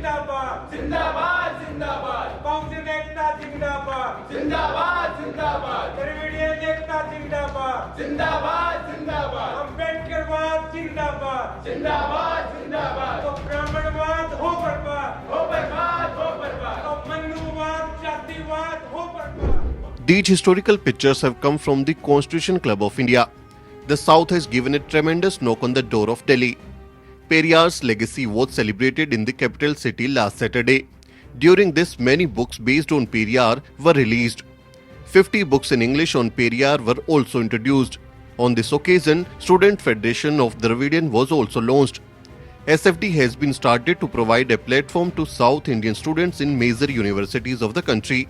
जिंदाबाद जिंदाबाद जिंदाबाद कांग्रेस एकता जिंदाबाद जिंदाबाद जिंदाबाद द्रविडियन एकता जिंदाबाद जिंदाबाद जिंदाबाद अम्बेडकरवाद जिंदाबाद जिंदाबाद जिंदाबाद तो ब्राह्मणवाद हो बर्बाद हो बर्बाद हो बर्बाद तो मनुवाद जातिवाद हो बर्बाद. These historical pictures have come from the Constitution Club of India. The South has given a tremendous knock on the door of Delhi. Periyar's legacy was celebrated in the capital city last Saturday. During this, many books based on Periyar were released. 50 books in English on Periyar were also introduced. On this occasion, Student Federation of Dravidian was also launched. SFD has been started to provide a platform to South Indian students in major universities of the country.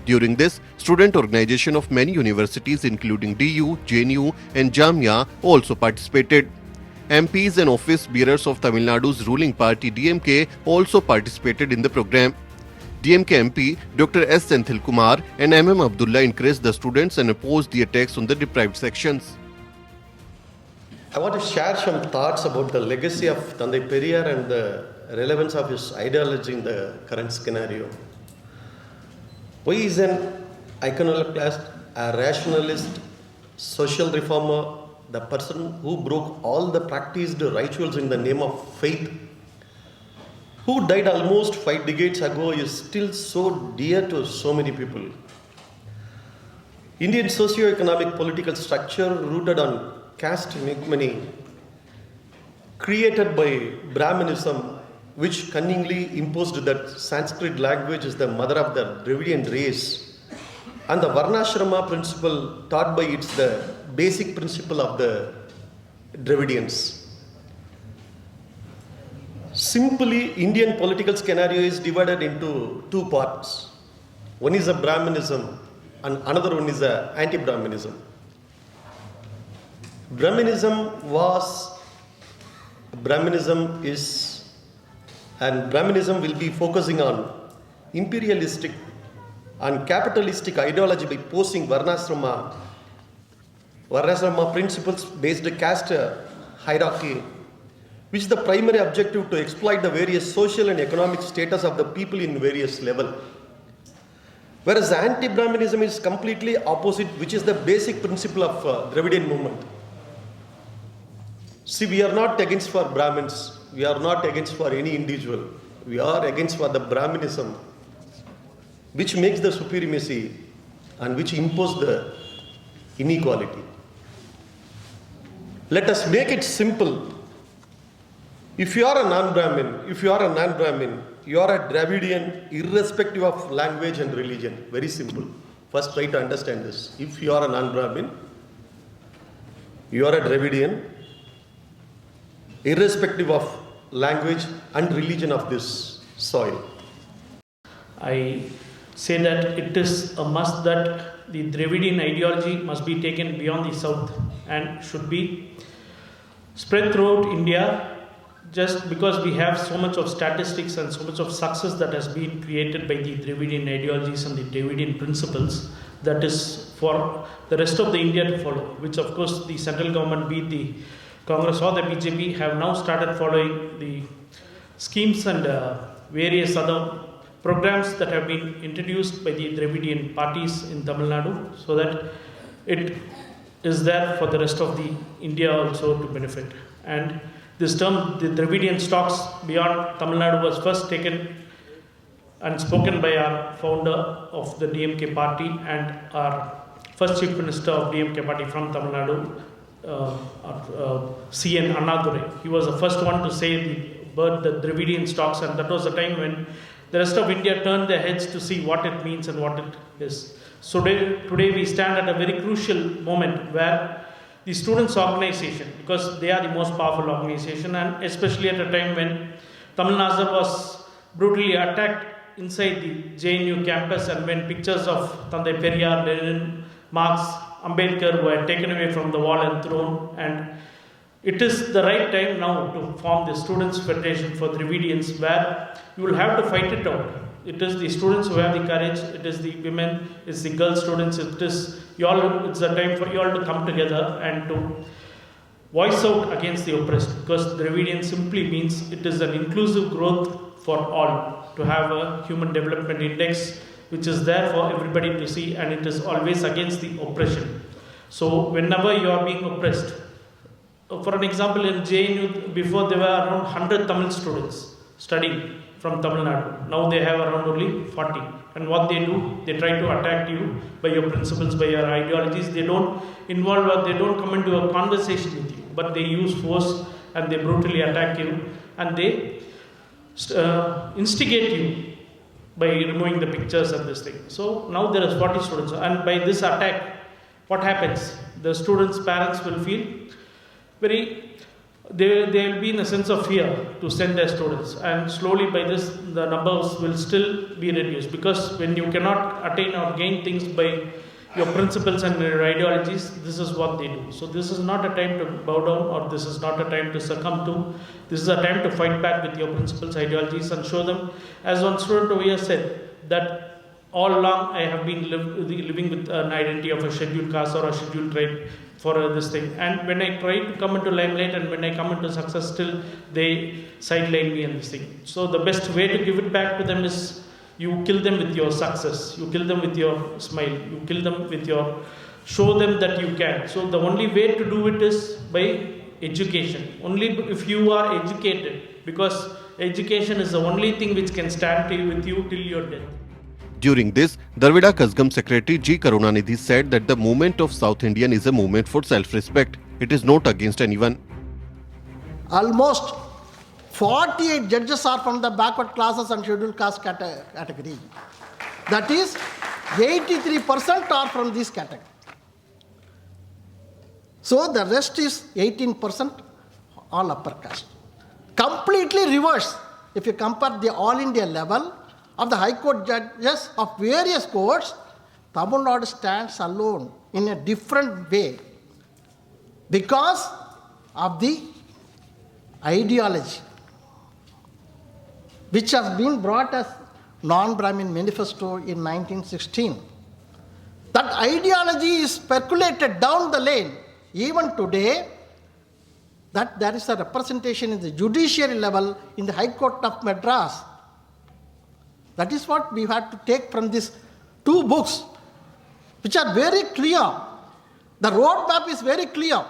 During this, student organization of many universities including DU, JNU and Jamia also participated. MPs and office bearers of Tamil Nadu's ruling party DMK also participated in the program. DMK MP Dr. S. Senthil Kumar and MM Abdullah encouraged the students and opposed the attacks on the deprived sections. I want to share some thoughts about the legacy of Tandai Periyar and the relevance of his ideology in the current scenario. Why is an iconoclast, a rationalist, social reformer, the person who broke all the practiced rituals in the name of faith, who died almost 5 decades ago, is still so dear to so many people. Indian socio-economic political structure rooted on caste hegemony, created by Brahminism, which cunningly imposed that Sanskrit language is the mother of the Dravidian race, and the Varnashrama principle taught by it's the basic principle of the Dravidians. Simply, Indian political scenario is divided into two parts. One is a Brahminism and another one is a anti-Brahminism. Brahminism will be focusing on imperialistic and capitalistic ideology by posing Varnashrama principles based caste hierarchy, which is the primary objective to exploit the various social and economic status of the people in various levels. Whereas anti-Brahminism is completely opposite, which is the basic principle of Dravidian movement. See, we are not against for Brahmins, we are not against for any individual, we are against for the Brahminism, which makes the supremacy and which imposes the inequality. Let us make it simple. If you are a non-Brahmin, you are a Dravidian irrespective of language and religion. Very simple. First try to understand this. If you are a non-Brahmin, you are a Dravidian irrespective of language and religion of this soil. I say that it is a must that the Dravidian ideology must be taken beyond the South and should be spread throughout India, just because we have so much of statistics and so much of success that has been created by the Dravidian ideologies and the Dravidian principles, that is for the rest of the India to follow, which of course the central government, be it the Congress or the BJP, have now started following the schemes and various other programs that have been introduced by the Dravidian parties in Tamil Nadu, so that it is there for the rest of the India also to benefit. And this term, the Dravidian stocks beyond Tamil Nadu, was first taken and spoken by our founder of the DMK party and our first chief minister of DMK party from Tamil Nadu, C.N. Annadurai. He was the first one to say the Dravidian stocks, and that was the time when the rest of India turned their heads to see what it means and what it is. So today we stand at a very crucial moment where the students' organization, because they are the most powerful organization, and especially at a time when Tamil Nadu was brutally attacked inside the JNU campus, and when pictures of Tandai Periyar, Lenin, Marx, Ambedkar were taken away from the wall and thrown, and it is the right time now to form the Students' Federation for Dravidians, where you will have to fight it out. It is the students who have the courage, it is the women, it's the girl students, it's the time for you all to come together and to voice out against the oppressed, because Dravidian simply means it is an inclusive growth for all, to have a human development index which is there for everybody to see, and it is always against the oppression. So whenever you are being oppressed, for an example, in JNU, before there were around 100 Tamil students studying from Tamil Nadu. Now they have around only 40. And what they do, they try to attack you by your principles, by your ideologies. They don't involve or they don't come into a conversation with you, but they use force and they brutally attack you, and they instigate you by removing the pictures and this thing. So now there is 40 students, and by this attack, what happens? The students' parents will feel they will be in a sense of fear to send their students, and slowly by this the numbers will still be reduced, because when you cannot attain or gain things by your principles and your ideologies, this is what they do. So this is not a time to bow down, or this is not a time to succumb to. This is a time to fight back with your principles, ideologies, and show them, as one student over here said, that all along I have been living with an identity of a scheduled caste or a scheduled tribe for this thing. And when I try to come into limelight and when I come into success, still they sideline me and this thing. So the best way to give it back to them is you kill them with your success. You kill them with your smile. You kill them with your, show them that you can. So the only way to do it is by education. Only if you are educated, because education is the only thing which can stand with you till your death. During this, Dravida Kazhagam Secretary G. Karunanidhi said that the movement of South Indian is a movement for self-respect. It is not against anyone. Almost 48 judges are from the backward classes and scheduled caste category. That is, 83% are from this category. So the rest is 18% all upper caste. Completely reverse. If you compare the all India level of the High Court judges of various courts, Tamil Nadu stands alone in a different way because of the ideology which has been brought as non-Brahmin manifesto in 1916. That ideology is percolated down the lane even today, that there is a representation in the judiciary level in the High Court of Madras. That is what we had to take from these two books, which are very clear. The roadmap is very clear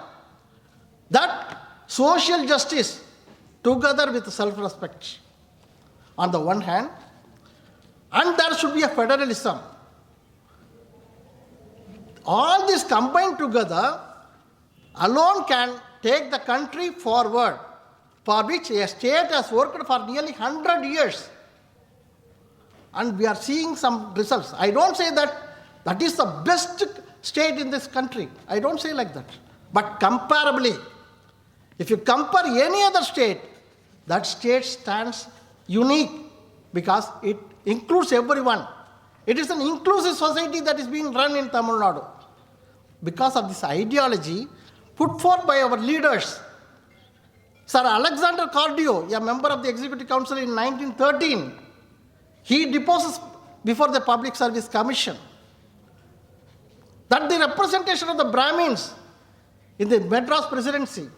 that social justice together with self-respect on the one hand, and there should be a federalism. All this combined together alone can take the country forward, for which a state has worked for nearly 100 years. And we are seeing some results. I don't say that that is the best state in this country. I don't say like that. But comparably, if you compare any other state, that state stands unique because it includes everyone. It is an inclusive society that is being run in Tamil Nadu. Because of this ideology put forth by our leaders. Sir Alexander Cordio, a member of the Executive Council in 1913, he deposes before the Public Service Commission that the representation of the Brahmins in the Madras presidency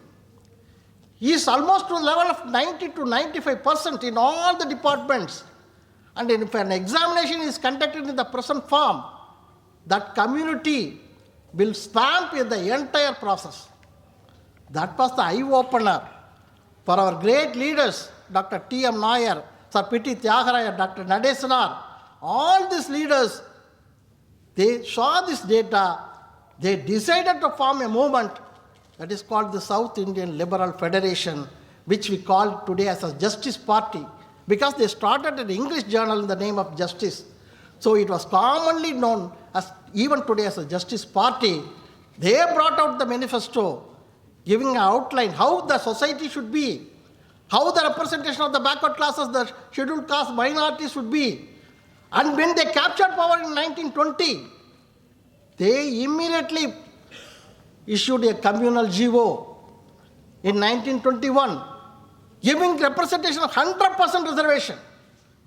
is almost to the level of 90 to 95% in all the departments. And if an examination is conducted in the present form, that community will stamp in the entire process. That was the eye-opener for our great leaders, Dr. T.M. Nair, Sir P.T. Tyagaraya, Dr. Nadesanar. All these leaders, they saw this data, they decided to form a movement that is called the South Indian Liberal Federation, which we call today as a Justice Party, because they started an English journal in the name of Justice. So it was commonly known as, even today, as a Justice Party. They brought out the manifesto, giving an outline how the society should be, how the representation of the backward classes, the scheduled caste minorities should be. And when they captured power in 1920, they immediately issued a communal GO in 1921, giving representation of 100% reservation,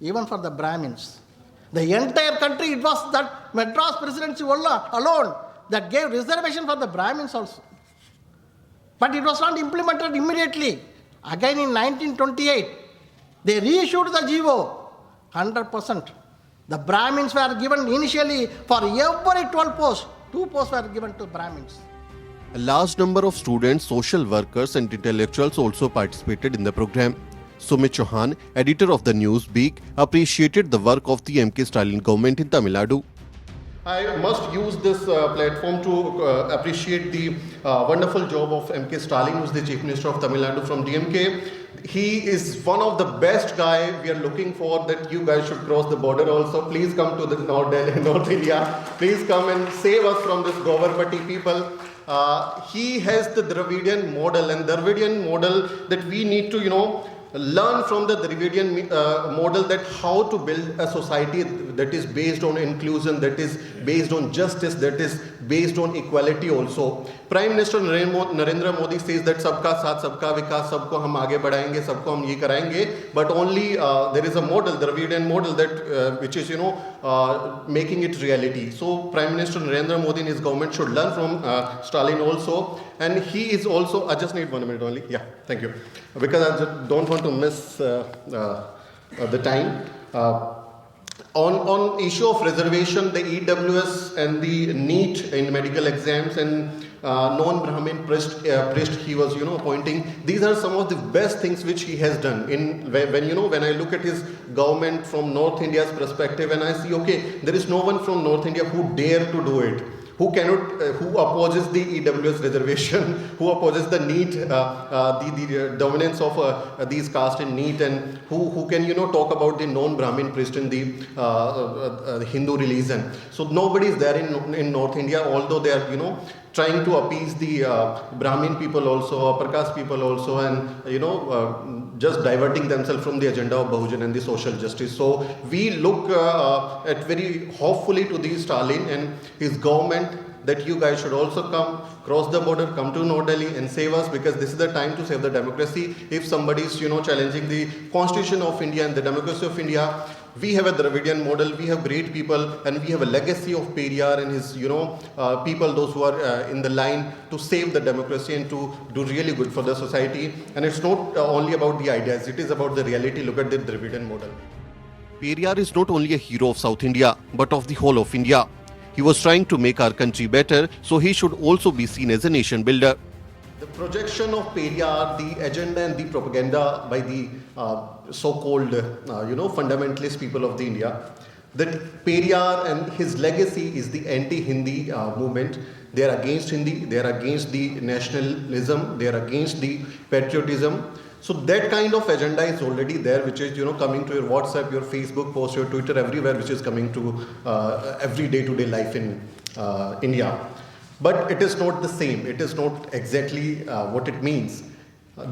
even for the Brahmins. The entire country, it was that Madras presidency alone that gave reservation for the Brahmins also. but it was not implemented immediately. Again in 1928, they reissued the GO, 100%. The Brahmins were given initially for every 12 posts, 2 posts were given to Brahmins. A large number of students, social workers and intellectuals also participated in the program. Sumit Chauhan, editor of the news Beak, appreciated the work of the MK Stalin government in Tamil Nadu. I must use this platform to appreciate the wonderful job of MK Stalin, who is the Chief Minister of Tamil Nadu from DMK. He is one of the best guy. We are looking for that you guys should cross the border also. Please come to the North India. Please come and save us from this Govarpati people. He has the Dravidian model, and Dravidian model that we need to, learn from the Dravidian model, that how to build a society that is based on inclusion, that is based on justice, that is based on equality also. Prime Minister Narendra Modi says that sabka saath, sabka vikas, sabko hum aage badhayenge, sabko hum ye karayenge, but only there is a model, Dravidian model, that which is making it reality. So Prime Minister Narendra Modi and his government should learn from Stalin also, and he is also, I just need 1 minute only, yeah, thank you, because I just don't want to miss the time. On issue of reservation, the EWS and the NEET in medical exams and non-Brahmin priest he was appointing. These are some of the best things which he has done. When I look at his government from North India's perspective, and I see, okay, there is no one from North India who dare to do it, who opposes the EWS reservation, who opposes the NEET, the dominance of these castes in NEET, and who can talk about the non-Brahmin priest in the Hindu religion. So nobody is there in North India, although they are trying to appease the Brahmin people also, upper caste people also, and just diverting themselves from the agenda of Bahujan and the social justice. So we look at very hopefully to the Stalin and his government, that you guys should also come, cross the border, come to New Delhi and save us, because this is the time to save the democracy. If somebody is challenging the Constitution of India and the democracy of India, we have a Dravidian model, we have great people, and we have a legacy of Periyar and his people, those who are in the line to save the democracy and to do really good for the society. And it's not only about the ideas, it is about the reality. Look at the Dravidian model. Periyar is not only a hero of South India, but of the whole of India. He was trying to make our country better, so he should also be seen as a nation builder. The projection of Periyar, the agenda and the propaganda by the so-called fundamentalist people of the India, that Periyar and his legacy is the anti-Hindi movement. They are against Hindi, they are against the nationalism, they are against the patriotism. So that kind of agenda is already there, which is coming to your WhatsApp, your Facebook post, your Twitter, everywhere, which is coming to every day-to-day life in India. But it is not the same. It is not exactly what it means.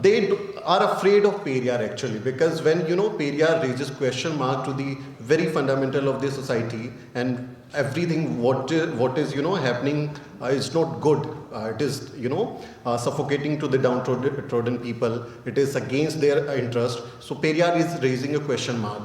They are afraid of Periyar actually, because when Periyar raises question mark to the very fundamental of the society, and everything what is happening is not good. It is suffocating to the downtrodden people. It is against their interest. So Periyar is raising a question mark.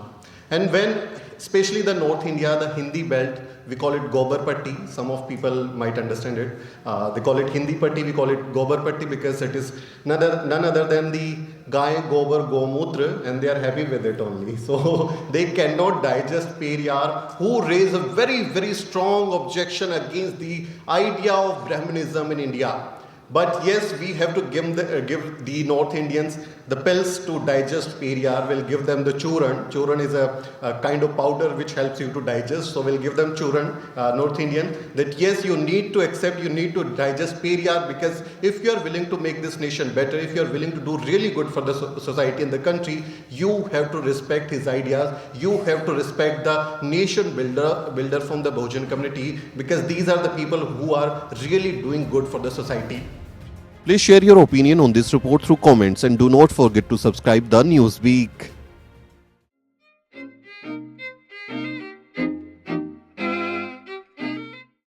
And when, especially the North India, the Hindi belt, we call it Gobarpatti. Some of people might understand it. They call it Hindi Patti, we call it Gobarpatti, because it is none other than the Gai, Gobar, Gomutra, and they are happy with it only. So they cannot digest Periyar, who raised a very, very strong objection against the idea of Brahminism in India. But yes, we have to give the North Indians the pills to digest Periyar. We'll give them the churan. Churan is a kind of powder which helps you to digest. So we'll give them churan, North Indian, that yes, you need to accept, you need to digest Periyar, because if you are willing to make this nation better, if you are willing to do really good for the society and the country, you have to respect his ideas. You have to respect the nation builder from the Bahujan community, because these are the people who are really doing good for the society. Please share your opinion on this report through comments, and do not forget to subscribe the Newsbeak.